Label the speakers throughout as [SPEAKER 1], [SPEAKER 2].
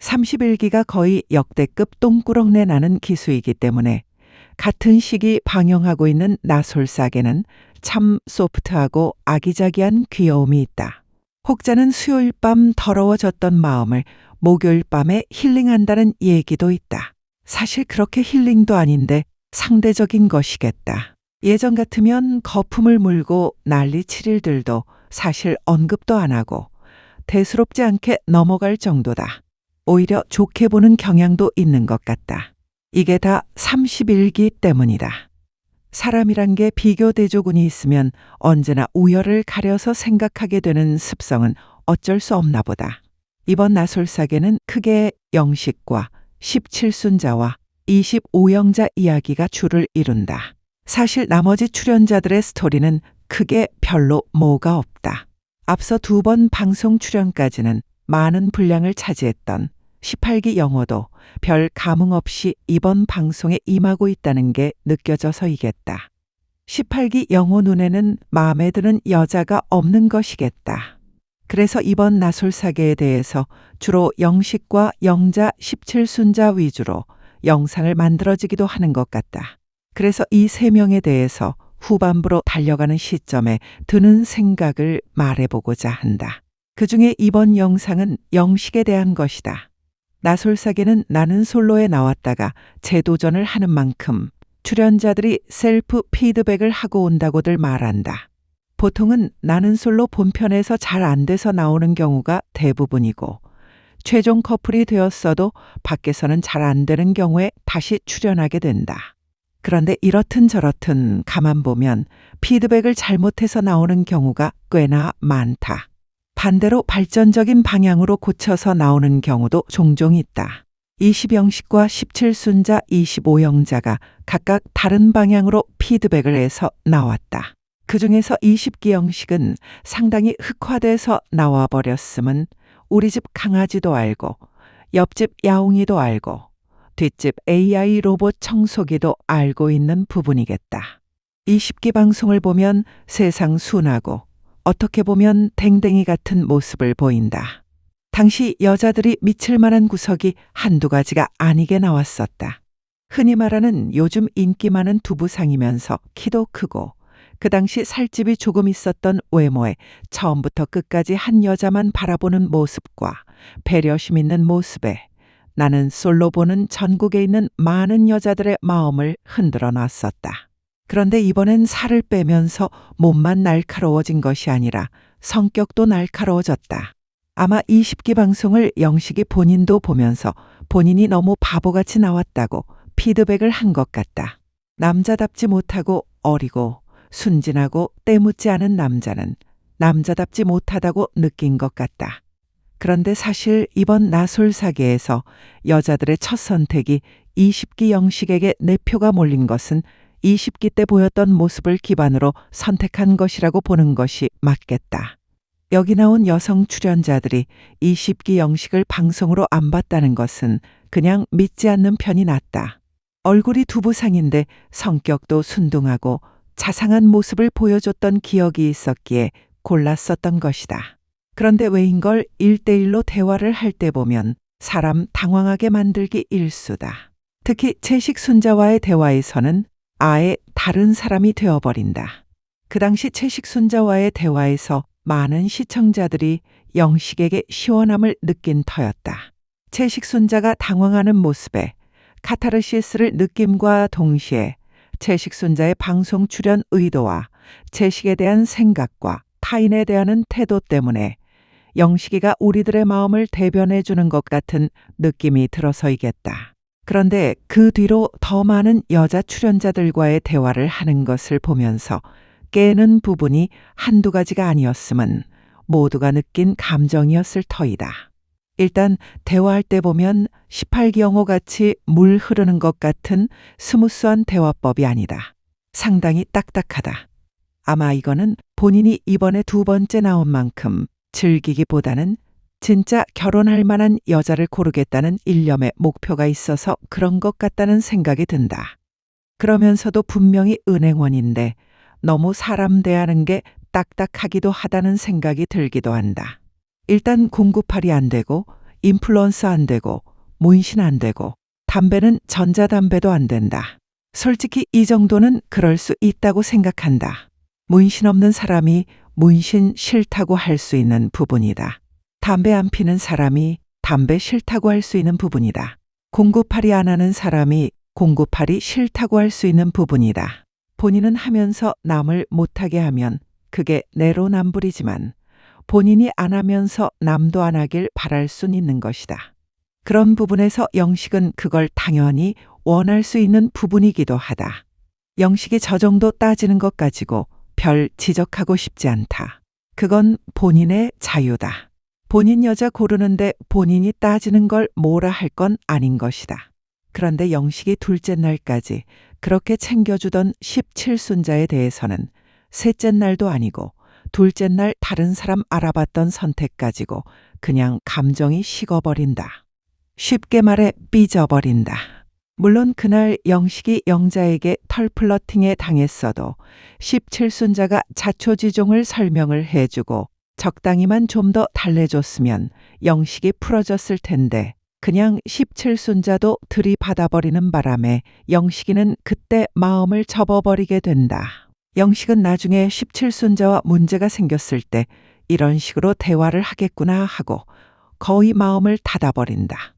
[SPEAKER 1] 31기가 거의 역대급 똥꾸렁내 나는 기수이기 때문에 같은 시기 방영하고 있는 나솔사계는 참 소프트하고 아기자기한 귀여움이 있다. 혹자는 수요일 밤 더러워졌던 마음을 목요일 밤에 힐링한다는 얘기도 있다. 사실 그렇게 힐링도 아닌데 상대적인 것이겠다. 예전 같으면 거품을 물고 난리칠 일들도 사실 언급도 안 하고 대수롭지 않게 넘어갈 정도다. 오히려 좋게 보는 경향도 있는 것 같다. 이게 다 31기 때문이다. 사람이란 게 비교대조군이 있으면 언제나 우열을 가려서 생각하게 되는 습성은 어쩔 수 없나 보다. 이번 나솔사계는 크게 영식과 17순자와 25영자 이야기가 주를 이룬다. 사실 나머지 출연자들의 스토리는 크게 별로 뭐가 없다. 앞서 2번 방송 출연까지는 많은 분량을 차지했던 18기 영호도 별 감흥 없이 이번 방송에 임하고 있다는 게 느껴져서이겠다. 18기 영호 눈에는 마음에 드는 여자가 없는 것이겠다. 그래서 이번 나솔사계에 대해서 주로 영식과 영자 17순자 위주로 영상을 만들어지기도 하는 것 같다. 그래서 이 3명에 대해서 후반부로 달려가는 시점에 드는 생각을 말해보고자 한다. 그중에 이번 영상은 영식에 대한 것이다. 나솔사계는 나는 솔로에 나왔다가 재도전을 하는 만큼 출연자들이 셀프 피드백을 하고 온다고들 말한다. 보통은 나는 솔로 본편에서 잘 안 돼서 나오는 경우가 대부분이고 최종 커플이 되었어도 밖에서는 잘 안 되는 경우에 다시 출연하게 된다. 그런데 이렇든 저렇든 가만 보면 피드백을 잘못해서 나오는 경우가 꽤나 많다. 반대로 발전적인 방향으로 고쳐서 나오는 경우도 종종 있다. 20영식과 17순자 25영자가 각각 다른 방향으로 피드백을 해서 나왔다. 그중에서 20기 영식은 상당히 흑화돼서 나와버렸음은 우리 집 강아지도 알고 옆집 야옹이도 알고 뒷집 AI 로봇 청소기도 알고 있는 부분이겠다. 20기 방송을 보면 세상 순하고 어떻게 보면 댕댕이 같은 모습을 보인다. 당시 여자들이 미칠 만한 구석이 한두 가지가 아니게 나왔었다. 흔히 말하는 요즘 인기 많은 두부상이면서 키도 크고 그 당시 살집이 조금 있었던 외모에 처음부터 끝까지 한 여자만 바라보는 모습과 배려심 있는 모습에 나는 솔로 보는 전국에 있는 많은 여자들의 마음을 흔들어 놨었다. 그런데 이번엔 살을 빼면서 몸만 날카로워진 것이 아니라 성격도 날카로워졌다. 아마 20기 방송을 영식이 본인도 보면서 본인이 너무 바보같이 나왔다고 피드백을 한 것 같다. 남자답지 못하고 어리고 순진하고 때묻지 않은 남자는 남자답지 못하다고 느낀 것 같다. 그런데 사실 이번 나솔사계에서 여자들의 첫 선택이 20기 영식에게 내 표가 몰린 것은 20기 때 보였던 모습을 기반으로 선택한 것이라고 보는 것이 맞겠다. 여기 나온 여성 출연자들이 20기 영식을 방송으로 안 봤다는 것은 그냥 믿지 않는 편이 낫다. 얼굴이 두부상인데 성격도 순둥하고 자상한 모습을 보여줬던 기억이 있었기에 골랐었던 것이다. 그런데 왜인걸 1대1로 대화를 할 때 보면 사람 당황하게 만들기 일수다. 특히 채식순자와의 대화에서는 아예 다른 사람이 되어버린다. 그 당시 채식순자와의 대화에서 많은 시청자들이 영식에게 시원함을 느낀 터였다. 채식순자가 당황하는 모습에 카타르시스를 느낌과 동시에 채식순자의 방송 출연 의도와 채식에 대한 생각과 타인에 대한 태도 때문에 영식이가 우리들의 마음을 대변해 주는 것 같은 느낌이 들어서이겠다. 그런데 그 뒤로 더 많은 여자 출연자들과의 대화를 하는 것을 보면서 깨는 부분이 한두 가지가 아니었음은 모두가 느낀 감정이었을 터이다. 일단 대화할 때 보면 18기 영호 같이 물 흐르는 것 같은 스무스한 대화법이 아니다. 상당히 딱딱하다. 아마 이거는 본인이 이번에 2번째 나온 만큼 즐기기보다는 진짜 결혼할 만한 여자를 고르겠다는 일념의 목표가 있어서 그런 것 같다는 생각이 든다. 그러면서도 분명히 은행원인데 너무 사람 대하는 게 딱딱하기도 하다는 생각이 들기도 한다. 일단 공구팔이 안 되고 인플루언서 안 되고 문신 안 되고 담배는 전자담배도 안 된다. 솔직히 이 정도는 그럴 수 있다고 생각한다. 문신 없는 사람이 문신 싫다고 할 수 있는 부분이다. 담배 안 피는 사람이 담배 싫다고 할 수 있는 부분이다. 공구팔이 안 하는 사람이 공구팔이 싫다고 할 수 있는 부분이다. 본인은 하면서 남을 못하게 하면 그게 내로남불이지만 본인이 안 하면서 남도 안 하길 바랄 순 있는 것이다. 그런 부분에서 영식은 그걸 당연히 원할 수 있는 부분이기도 하다. 영식이 저 정도 따지는 것 가지고 별 지적하고 싶지 않다. 그건 본인의 자유다. 본인 여자 고르는데 본인이 따지는 걸 뭐라 할 건 아닌 것이다. 그런데 영식이 둘째 날까지 그렇게 챙겨주던 17순자에 대해서는 셋째 날도 아니고 둘째 날 다른 사람 알아봤던 선택 가지고 그냥 감정이 식어버린다. 쉽게 말해 삐져버린다. 물론 그날 영식이 영자에게 털플러팅에 당했어도 17순자가 자초지종을 설명을 해주고 적당히만 좀 더 달래줬으면 영식이 풀어졌을 텐데 그냥 17순자도 들이받아버리는 바람에 영식이는 그때 마음을 접어버리게 된다. 영식은 나중에 17순자와 문제가 생겼을 때 이런 식으로 대화를 하겠구나 하고 거의 마음을 닫아버린다.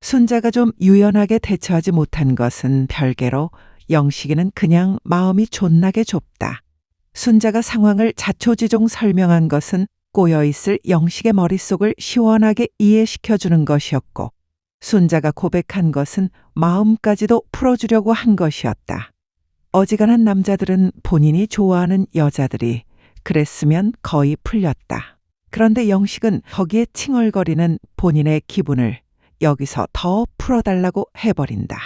[SPEAKER 1] 순자가 좀 유연하게 대처하지 못한 것은 별개로 영식이는 그냥 마음이 존나게 좁다. 순자가 상황을 자초지종 설명한 것은 꼬여있을 영식의 머릿속을 시원하게 이해시켜주는 것이었고 순자가 고백한 것은 마음까지도 풀어주려고 한 것이었다. 어지간한 남자들은 본인이 좋아하는 여자들이 그랬으면 거의 풀렸다. 그런데 영식은 거기에 칭얼거리는 본인의 기분을 여기서 더 풀어달라고 해버린다.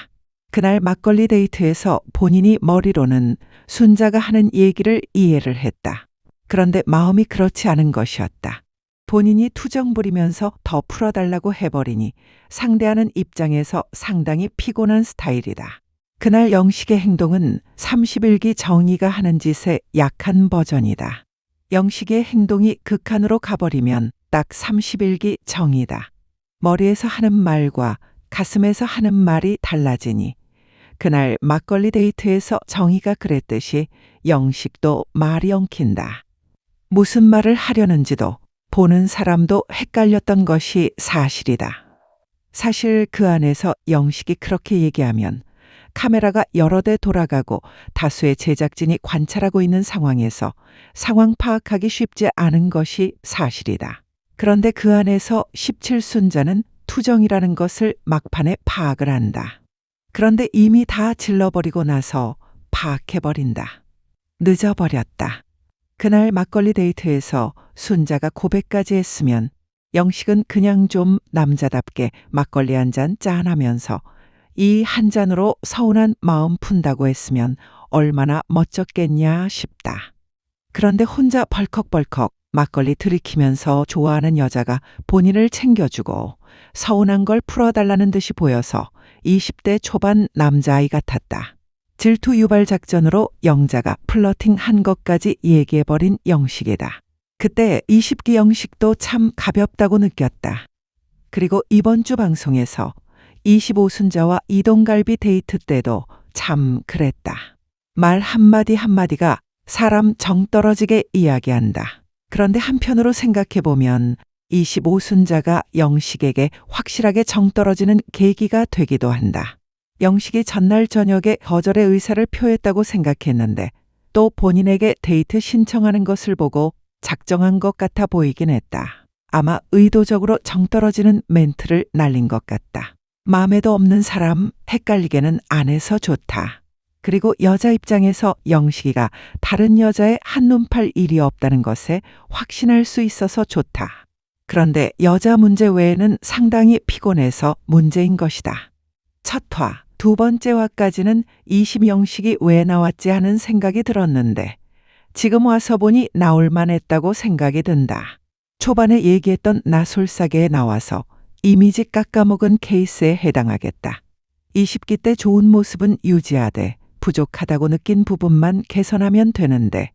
[SPEAKER 1] 그날 막걸리 데이트에서 본인이 머리로는 순자가 하는 얘기를 이해를 했다. 그런데 마음이 그렇지 않은 것이었다. 본인이 투정 부리면서 더 풀어달라고 해버리니 상대하는 입장에서 상당히 피곤한 스타일이다. 그날 영식의 행동은 31기 정의가 하는 짓의 약한 버전이다. 영식의 행동이 극한으로 가버리면 딱 31기 정의다. 머리에서 하는 말과 가슴에서 하는 말이 달라지니 그날 막걸리 데이트에서 정의가 그랬듯이 영식도 말이 엉킨다. 무슨 말을 하려는지도 보는 사람도 헷갈렸던 것이 사실이다. 사실 그 안에서 영식이 그렇게 얘기하면 카메라가 여러 대 돌아가고 다수의 제작진이 관찰하고 있는 상황에서 상황 파악하기 쉽지 않은 것이 사실이다. 그런데 그 안에서 17순자는 투정이라는 것을 막판에 파악을 한다. 그런데 이미 다 질러버리고 나서 파악해버린다. 늦어버렸다. 그날 막걸리 데이트에서 순자가 고백까지 했으면 영식은 그냥 좀 남자답게 막걸리 한 잔 짠하면서 이 한 잔으로 서운한 마음 푼다고 했으면 얼마나 멋졌겠냐 싶다. 그런데 혼자 벌컥벌컥 막걸리 들이키면서 좋아하는 여자가 본인을 챙겨주고 서운한 걸 풀어달라는 듯이 보여서 20대 초반 남자아이 같았다. 질투 유발 작전으로 영자가 플러팅 한 것까지 얘기해버린 영식이다. 그때 20기 영식도 참 가볍다고 느꼈다. 그리고 이번 주 방송에서 25순자와 이동갈비 데이트 때도 참 그랬다. 말 한마디 한마디가 사람 정 떨어지게 이야기한다. 그런데 한편으로 생각해보면 25순자가 영식에게 확실하게 정 떨어지는 계기가 되기도 한다. 영식이 전날 저녁에 거절의 의사를 표했다고 생각했는데 또 본인에게 데이트 신청하는 것을 보고 작정한 것 같아 보이긴 했다. 아마 의도적으로 정 떨어지는 멘트를 날린 것 같다. 마음에도 없는 사람 헷갈리게는 안 해서 좋다. 그리고 여자 입장에서 영식이가 다른 여자의 한눈 팔 일이 없다는 것에 확신할 수 있어서 좋다. 그런데 여자 문제 외에는 상당히 피곤해서 문제인 것이다. 첫 화, 두 번째 화까지는 20영식이 왜 나왔지 하는 생각이 들었는데 지금 와서 보니 나올 만했다고 생각이 든다. 초반에 얘기했던 나솔사계에 나와서 이미지 깎아먹은 케이스에 해당하겠다. 20기 때 좋은 모습은 유지하되 부족하다고 느낀 부분만 개선하면 되는데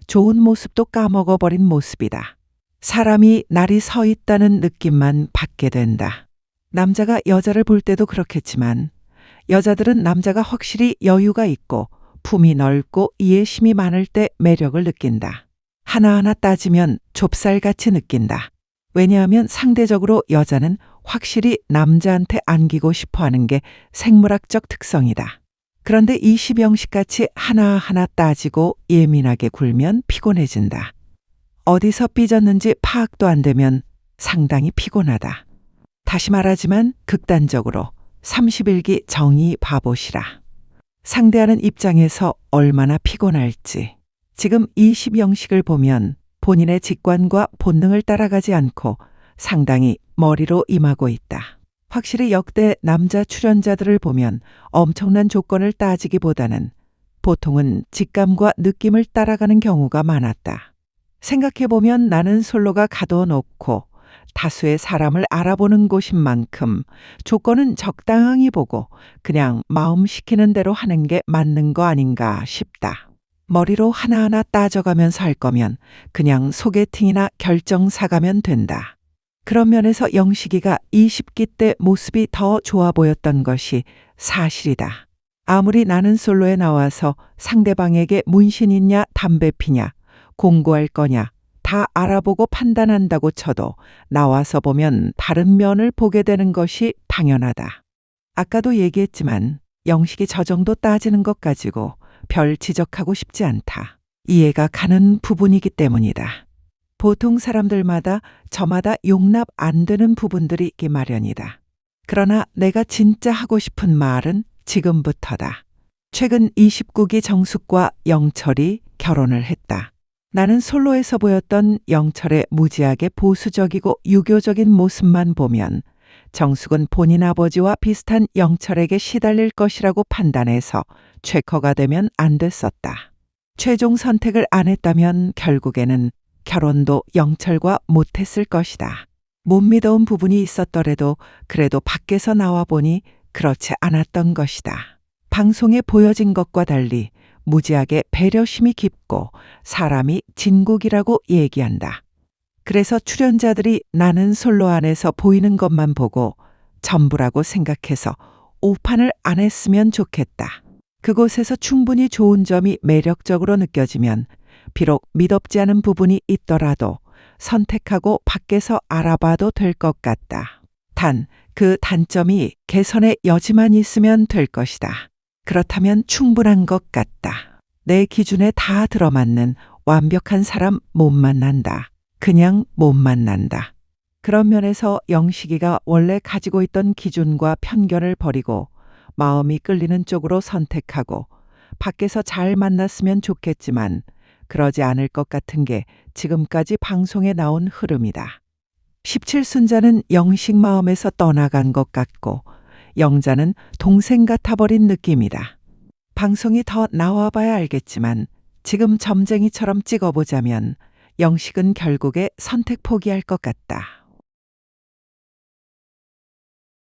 [SPEAKER 1] 좋은 모습도 까먹어버린 모습이다. 사람이 날이 서 있다는 느낌만 받게 된다. 남자가 여자를 볼 때도 그렇겠지만 여자들은 남자가 확실히 여유가 있고 품이 넓고 이해심이 많을 때 매력을 느낀다. 하나하나 따지면 좁쌀같이 느낀다. 왜냐하면 상대적으로 여자는 확실히 남자한테 안기고 싶어 하는 게 생물학적 특성이다. 그런데 이시병식같이 하나하나 따지고 예민하게 굴면 피곤해진다. 어디서 삐졌는지 파악도 안 되면 상당히 피곤하다. 다시 말하지만 극단적으로 31기 정의 바보시라. 상대하는 입장에서 얼마나 피곤할지. 지금 이시병식을 보면 본인의 직관과 본능을 따라가지 않고 상당히 머리로 임하고 있다. 확실히 역대 남자 출연자들을 보면 엄청난 조건을 따지기보다는 보통은 직감과 느낌을 따라가는 경우가 많았다. 생각해보면 나는 솔로가 가도 높고 다수의 사람을 알아보는 곳인 만큼 조건은 적당히 보고 그냥 마음 시키는 대로 하는 게 맞는 거 아닌가 싶다. 머리로 하나하나 따져가면서 할 거면 그냥 소개팅이나 결정사가면 된다. 그런 면에서 영식이가 20기 때 모습이 더 좋아 보였던 것이 사실이다. 아무리 나는 솔로에 나와서 상대방에게 문신 있냐 담배 피냐 공부할 거냐 다 알아보고 판단한다고 쳐도 나와서 보면 다른 면을 보게 되는 것이 당연하다. 아까도 얘기했지만 영식이 저 정도 따지는 것 가지고 별 지적하고 싶지 않다. 이해가 가는 부분이기 때문이다. 보통 사람들마다 저마다 용납 안 되는 부분들이 있기 마련이다. 그러나 내가 진짜 하고 싶은 말은 지금부터다. 최근 29기 정숙과 영철이 결혼을 했다. 나는 솔로에서 보였던 영철의 무지하게 보수적이고 유교적인 모습만 보면 정숙은 본인 아버지와 비슷한 영철에게 시달릴 것이라고 판단해서 최커가 되면 안 됐었다. 최종 선택을 안 했다면 결국에는 결혼도 영철과 못했을 것이다. 못 믿어온 부분이 있었더라도 그래도 밖에서 나와 보니 그렇지 않았던 것이다. 방송에 보여진 것과 달리 무지하게 배려심이 깊고 사람이 진국이라고 얘기한다. 그래서 출연자들이 나는 솔로 안에서 보이는 것만 보고 전부라고 생각해서 오판을 안 했으면 좋겠다. 그곳에서 충분히 좋은 점이 매력적으로 느껴지면 비록 미덥지 않은 부분이 있더라도 선택하고 밖에서 알아봐도 될 것 같다. 단, 그 단점이 개선의 여지만 있으면 될 것이다. 그렇다면 충분한 것 같다. 내 기준에 다 들어맞는 완벽한 사람 못 만난다. 그냥 못 만난다. 그런 면에서 영식이가 원래 가지고 있던 기준과 편견을 버리고 마음이 끌리는 쪽으로 선택하고 밖에서 잘 만났으면 좋겠지만 그러지 않을 것 같은 게 지금까지 방송에 나온 흐름이다. 17순자는 영식 마음에서 떠나간 것 같고 영자는 동생 같아버린 느낌이다. 방송이 더 나와봐야 알겠지만 지금 점쟁이처럼 찍어보자면 영식은 결국에 선택 포기할 것 같다.